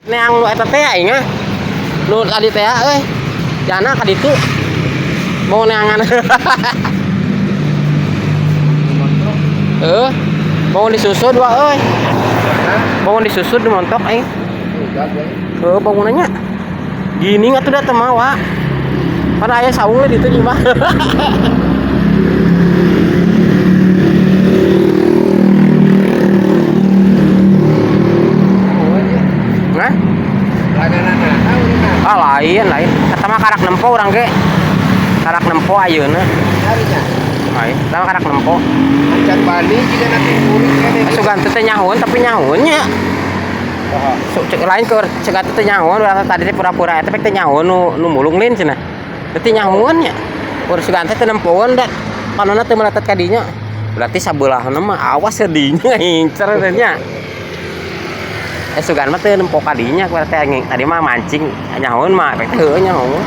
Neang nu eta teh aing ah. Nu tadi teh euy. Jana ka ditu. Mau neangan. Mau disusud wa euy. Mau disusud di montok aing. Bangunannya. Gini atuh da teh mawa. Pada aya saung di ditu nya mah. Nah? Lain. Kata mah karak nempo urang ge. Karak nempo ayeuna. Harinya. Ai, eta mah karak nempo. Macan Bali juga nanti kuring kene. Sugan teh nyahoun tapi nyahounnya. Cek lain ke cegat teh nyahoun urang tadi teh pura-pura eta teh nyahoun nu mulung lin cenah. Teu nyahoun nya. Urang sugan teh teu nempoeun da. Panonna teu meletet ka dinya. Berarti sabeulah mah awas sedinya incer nya. Sugan mah teu nempo ka dinya, tadi mah mancing nyahoun mah efek teh heueuh nyahoun.